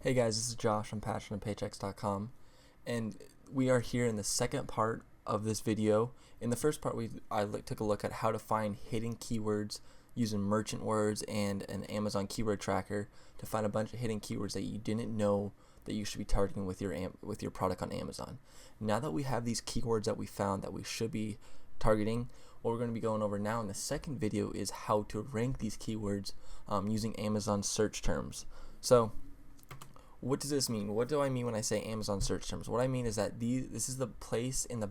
Hey guys, this is Josh from passionatepaychecks.com, and we are here in the second part of this video. In the first part, I took a look at how to find hidden keywords using merchant words and an Amazon keyword tracker to find a bunch of hidden keywords that you didn't know that you should be targeting with your product on Amazon. Now that we have these keywords that we found that we should be targeting, what we're going to be going over now in the second video is how to rank these keywords using Amazon search terms. So what does this mean? What do I mean when I say Amazon search terms? What I mean is that this is the place in the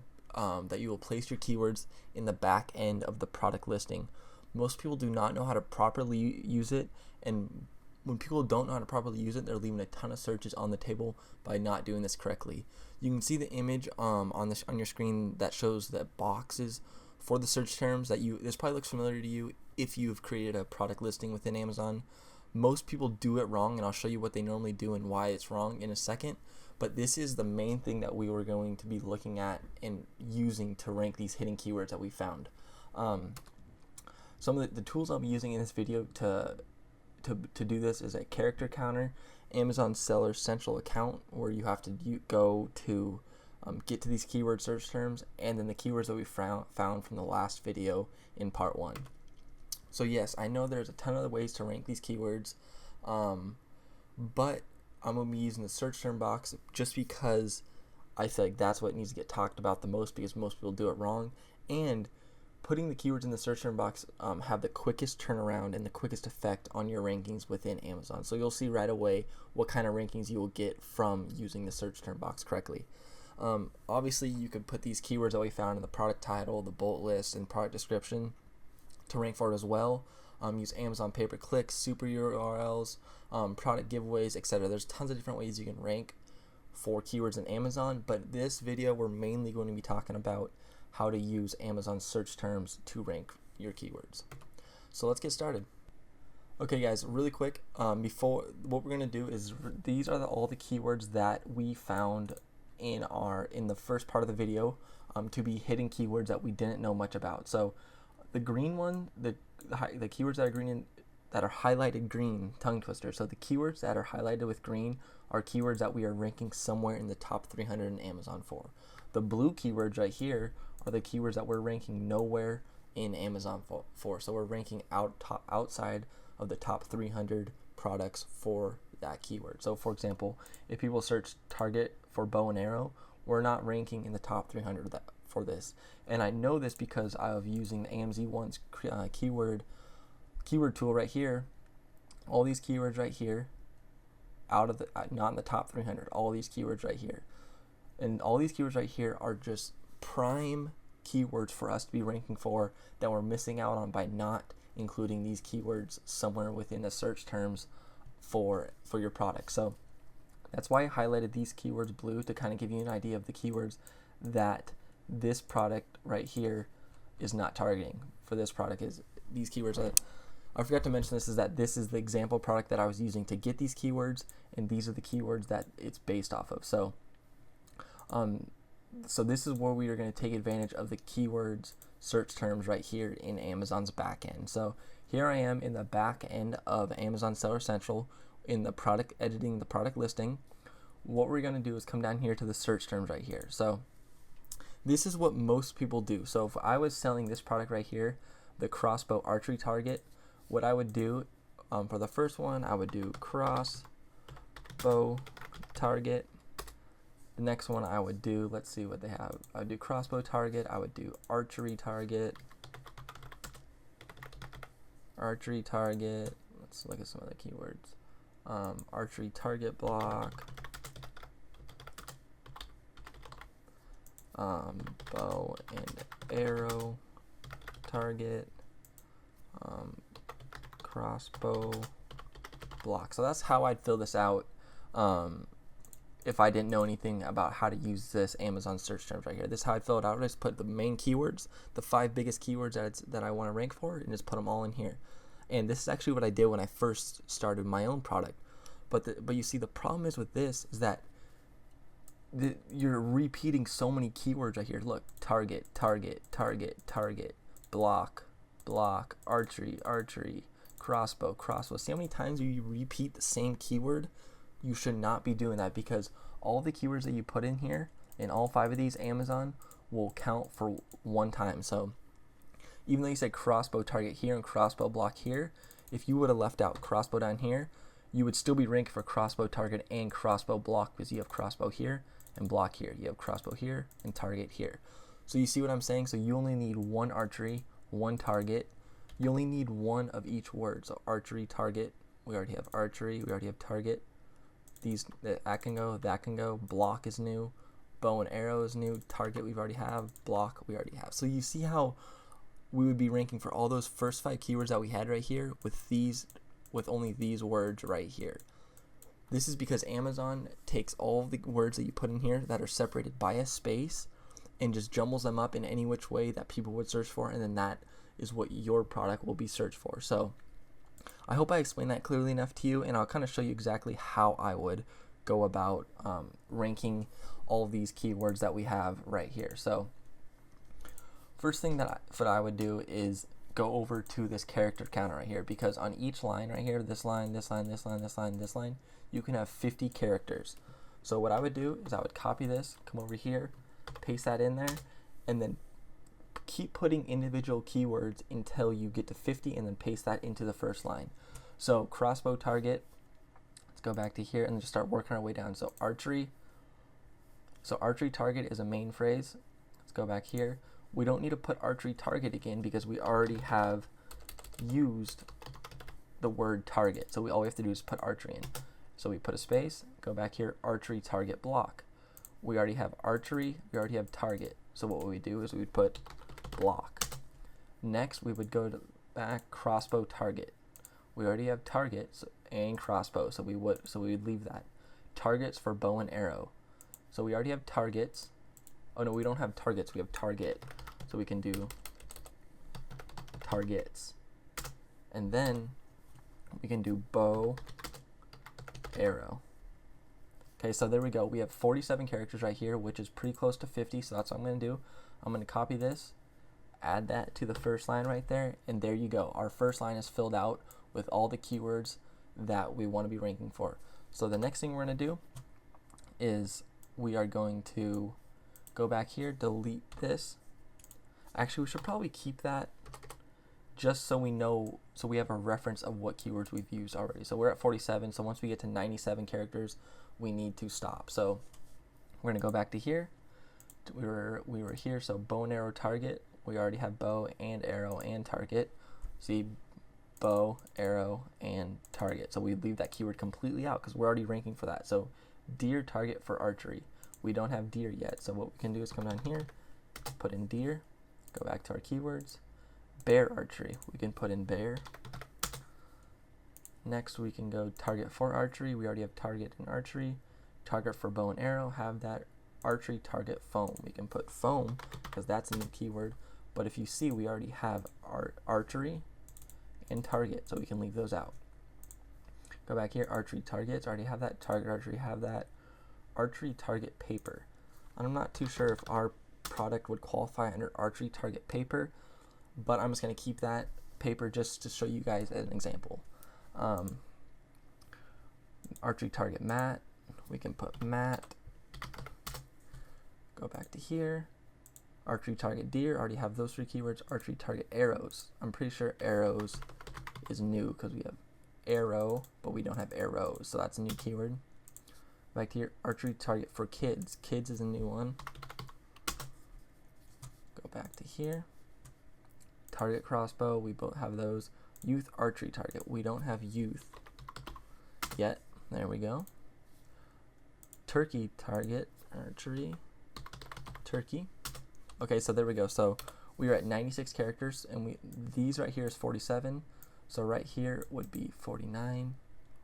that you will place your keywords in the back end of the product listing. Most people do not know how to properly use it, and when people don't know how to properly use it, they're leaving a ton of searches on the table by not doing this correctly. You can see the image on your screen that shows the boxes for the search terms this probably looks familiar to you if you've created a product listing within Amazon. Most people do it wrong, and I'll show you what they normally do and why it's wrong in a second. But this is the main thing that we were going to be looking at and using to rank these hidden keywords that we found. Some of the tools I'll be using in this video to do this is a character counter, Amazon Seller Central account, where you have to go to get to these keyword search terms, and then the keywords that we found from the last video in part 1. So yes, I know there's a ton of other ways to rank these keywords, but I'm going to be using the search term box just because I feel like that's what needs to get talked about the most, because most people do it wrong. And putting the keywords in the search term box have the quickest turnaround and the quickest effect on your rankings within Amazon. So you'll see right away what kind of rankings you will get from using the search term box correctly. Obviously, you could put these keywords that we found in the product title, the bullet list, and product description to rank for it as well. Use Amazon pay-per-click, super URLs, product giveaways, etc. There's tons of different ways you can rank for keywords in Amazon, but this video we're mainly going to be talking about how to use Amazon search terms to rank your keywords. So let's get started. Okay guys, really quick, before what we're going to do is these are all the keywords that we found in the first part of the video to be hidden keywords that we didn't know much about. So the green one, the keywords that are green that are highlighted green, tongue twister. So the keywords that are highlighted with green are keywords that we are ranking somewhere in the top 300 in Amazon for. The blue keywords right here are the keywords that we're ranking nowhere in Amazon for. So we're ranking outside of the top 300 products for that keyword. So for example, if people search Target for bow and arrow, we're not ranking in the top 300 for this. And I know this because I'm using the AMZ1's keyword tool right here. All these keywords right here, out of the not in the top 300. All these keywords right here, and all these keywords right here are just prime keywords for us to be ranking for that we're missing out on by not including these keywords somewhere within the search terms for your product. So that's why I highlighted these keywords blue, to kind of give you an idea of the keywords that this product right here is not targeting. For this product is these keywords that I forgot to mention this is the example product that I was using to get these keywords, and these are the keywords that it's based off of. So so this is where we are going to take advantage of the keywords search terms right here in Amazon's backend. So here I am in the back end of Amazon Seller Central in the product editing, the product listing. What we're going to do is come down here to the search terms right here. So this is what most people do. So if I was selling this product right here, the crossbow archery target, what I would do for the first one, I would do crossbow target. The next one I would do, let's see what they have. I would do crossbow target. I would do archery target. Archery target. Let's look at some other keywords. Archery target block. Bow and arrow target, crossbow block. So that's how I'd fill this out if I didn't know anything about how to use this Amazon search terms right here. This is how I'd fill it out. I just put the main keywords, the 5 biggest keywords that I want to rank for, and just put them all in here. And this is actually what I did when I first started my own product. But you see, the problem is with this is that you're repeating so many keywords right here. Look, target, target, target, target, block, block, archery, archery, crossbow, crossbow. See how many times you repeat the same keyword you should not be doing that, because all the keywords that you put in here, in all 5 of these, Amazon will count for 1 time. So even though you said crossbow target here and crossbow block here, if you would have left out crossbow down here, you would still be ranking for crossbow target and crossbow block, because you have crossbow here and block here. You have crossbow here and target here. So you see what I'm saying? So you only need 1 archery, 1 target. You only need 1 of each word. So archery, target, we already have archery, we already have target. That can go, block is new, bow and arrow is new, target we already have, block we already have. So you see how we would be ranking for all those first 5 keywords that we had right here with only these words right here. This is because Amazon takes all of the words that you put in here that are separated by a space and just jumbles them up in any which way that people would search for, and then that is what your product will be searched for. So I hope I explained that clearly enough to you, and I'll kind of show you exactly how I would go about ranking all of these keywords that we have right here. So first thing that I would do is go over to this character counter right here, because on each line right here, this line, this line, this line, this line, this line, you can have 50 characters. So what I would do is I would copy this, come over here, paste that in there, and then keep putting individual keywords until you get to 50, and then paste that into the first line. So crossbow target, let's go back to here and just start working our way down. So archery target is a main phrase. Let's go back here. We don't need to put archery target again because we already have used the word target. So all we have to do is put archery in. So we put a space, go back here, archery target block. We already have archery, we already have target. So what we do is we would put block. Next, we would go to back crossbow target. We already have targets and crossbow, so we would leave that. Targets for bow and arrow. So we already have targets. Oh no, we don't have targets, we have target. So we can do targets. And then we can do bow, arrow. Okay, so there we go. We have 47 characters right here, which is pretty close to 50, so that's what I'm going to do. I'm going to copy this, add that to the first line right there, and there you go. Our first line is filled out with all the keywords that we want to be ranking for. So the next thing we're going to do is we are going to go back here, delete this. Actually, we should probably keep that just so we know, so we have a reference of what keywords we've used already. So we're at 47, so once we get to 97 characters, we need to stop. So we're going to go back to here. We were here, so bow and arrow target. We already have bow and arrow and target. See, bow, arrow, and target. So we leave that keyword completely out because we're already ranking for that. So deer target for archery. We don't have deer yet, so what we can do is come down here, put in deer, go back to our keywords. Bear archery, we can put in bear. Next we can go target for archery. We already have target and archery. Target for bow and arrow, have that. Archery target foam, we can put foam because that's a new keyword, but if you see, we already have our archery and target, so we can leave those out. Go back here, archery targets, already have that. Target archery, have that. Archery target paper, I'm not too sure if our product would qualify under archery target paper, but I'm just going to keep that paper just to show you guys an example. Archery target mat, we can put mat. Go back to here. Archery target deer, already have those 3 keywords. Archery target arrows, I'm pretty sure arrows is new because we have arrow, but we don't have arrows, so that's a new keyword. Back to here, archery target for kids. Kids is a new one. Go back to here. Target crossbow, we both have those. Youth archery target, we don't have youth yet. There we go. Turkey target archery. Turkey. Okay, so there we go. So we are at 96 characters, and these right here is 47. So right here would be 49,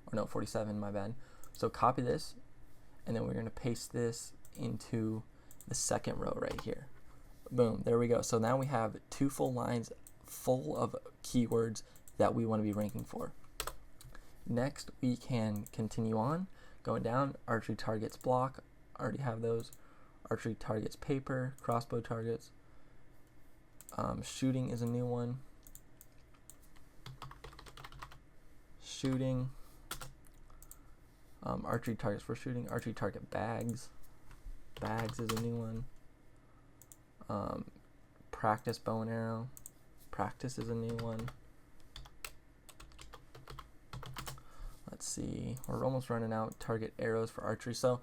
or no, 47, my bad. So copy this, and then we're going to paste this into the second row right here. Boom, there we go. So now we have 2 full lines full of keywords that we want to be ranking for. Next, we can continue on. Going down, archery targets block, already have those. Archery targets paper, crossbow targets. Shooting is a new one. Shooting. Archery targets for shooting. Archery target bags. Bags is a new one. Practice bow and arrow. Practice is a new one. Let's see. We're almost running out. Target arrows for archery. So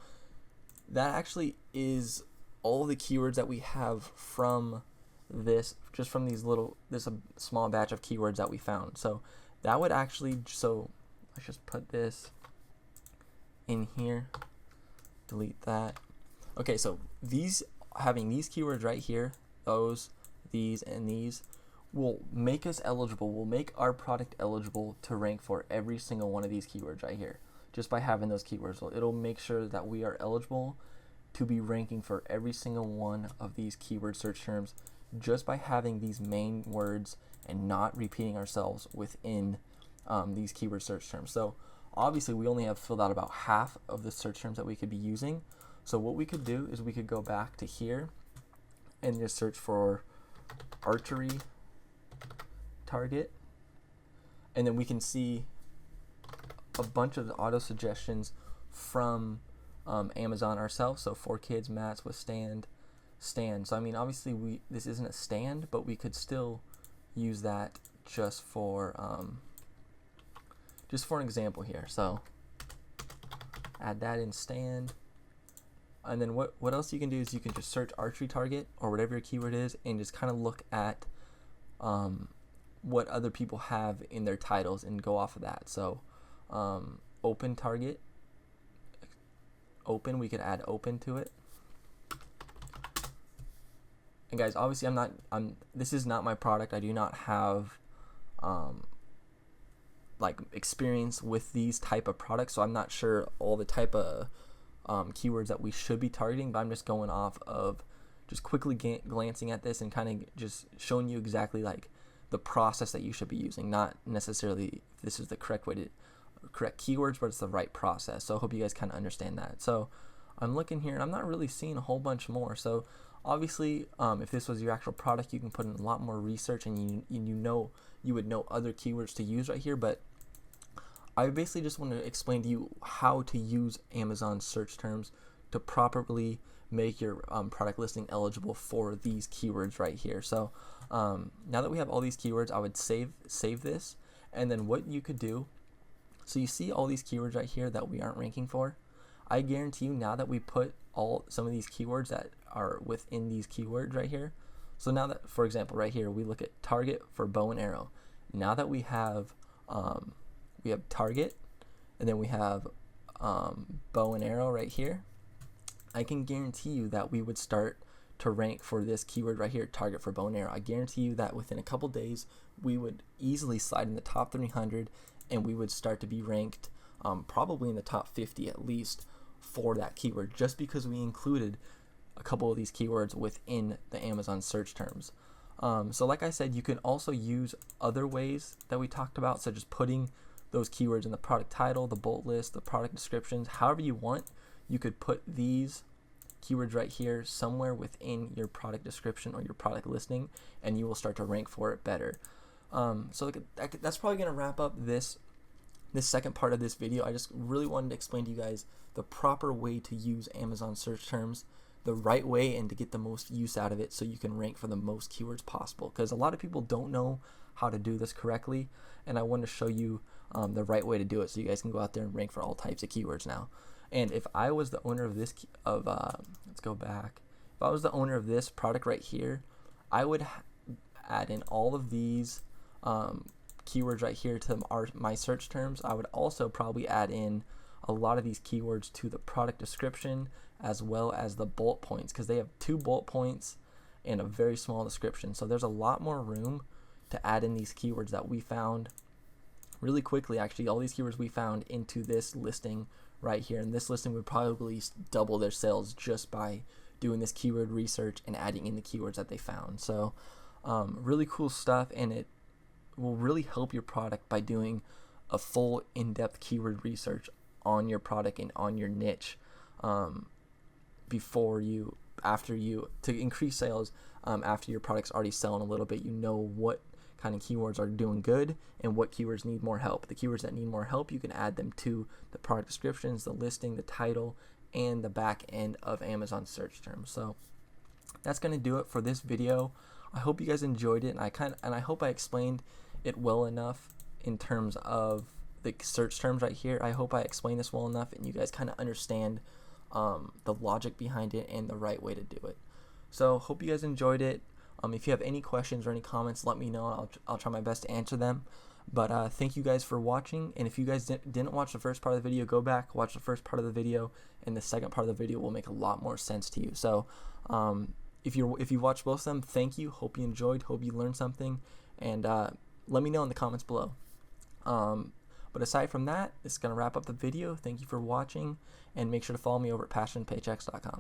that actually is all the keywords that we have from this, just from these this small batch of keywords that we found. So that would actually, so let's just put this in here, delete that. Okay, so having these keywords right here, those, these, and these, will make us eligible, will make our product eligible to rank for every single one of these keywords right here, just by having those keywords. So it'll make sure that we are eligible to be ranking for every single one of these keyword search terms just by having these main words and not repeating ourselves within these keyword search terms. So obviously we only have filled out about half of the search terms that we could be using. So what we could do is we could go back to here and just search for archery target, and then we can see a bunch of the auto suggestions from Amazon ourselves. So for kids, mats with stand. So I mean, obviously this isn't a stand, but we could still use that just for an example here. So add that in stand. And then what else you can do is you can just search archery target or whatever your keyword is and just kind of look at what other people have in their titles and go off of that. So open target, open, we could add open to it. And guys, obviously this is not my product. I do not have like experience with these type of products, so I'm not sure all the type of keywords that we should be targeting, but I'm just going off of just quickly glancing at this and kind of just showing you exactly like the process that you should be using, not necessarily if this is the correct keywords, but it's the right process. So I hope you guys kind of understand that. So I'm looking here and I'm not really seeing a whole bunch more. So obviously if this was your actual product, you can put in a lot more research and you would know other keywords to use right here. But I basically just want to explain to you how to use Amazon search terms to properly make your product listing eligible for these keywords right here. So now that we have all these keywords, I would save this, and then what you could do, so you see all these keywords right here that we aren't ranking for. I guarantee you, now that we put some of these keywords that are within these keywords right here, so now that, for example, right here we look at target for bow and arrow. Now that we have target, and then we have bow and arrow right here, I can guarantee you that we would start to rank for this keyword right here, target for bow and arrow. I guarantee you that within a couple days we would easily slide in the top 300 and we would start to be ranked probably in the top 50 at least for that keyword, just because we included a couple of these keywords within the Amazon search terms. So like I said, you can also use other ways that we talked about, such as putting those keywords in the product title, the bullet list, the product descriptions, however you want. You could put these keywords right here somewhere within your product description or your product listing, and you will start to rank for it better. So that's probably going to wrap up this second part of this video. I just really wanted to explain to you guys the proper way to use Amazon search terms, the right way, and to get the most use out of it so you can rank for the most keywords possible, because a lot of people don't know how to do this correctly, and I want to show you the right way to do it so you guys can go out there and rank for all types of keywords now. And if I was the owner of this let's go back. If I was the owner of this product right here, I would add in all of these keywords right here to my search terms. I would also probably add in a lot of these keywords to the product description as well as the bullet points, because they have 2 bullet points and a very small description. So there's a lot more room to add in these keywords that we found really quickly. Actually, all these keywords we found into this listing right here, and this listing would probably double their sales just by doing this keyword research and adding in the keywords that they found. So really cool stuff, and it will really help your product by doing a full in-depth keyword research on your product and on your niche to increase sales after your product's already selling a little bit. You know what kind of keywords are doing good and what keywords need more help. The keywords that need more help, you can add them to the product descriptions, the listing, the title, and the back end of Amazon search terms. So that's going to do it for this video. I hope you guys enjoyed it, and I hope I explained it well enough in terms of the search terms right here. I hope I explained this well enough and you guys kind of understand the logic behind it and the right way to do it. So hope you guys enjoyed it. If you have any questions or any comments, let me know. I'll try my best to answer them. But thank you guys for watching, and if you guys didn't watch the first part of the video, go back, watch the first part of the video, and the second part of the video will make a lot more sense to you. So if you watched both of them, thank you. Hope you enjoyed, hope you learned something, and let me know in the comments below. But aside from that, this is going to wrap up the video. Thank you for watching, and make sure to follow me over at passionpaychecks.com.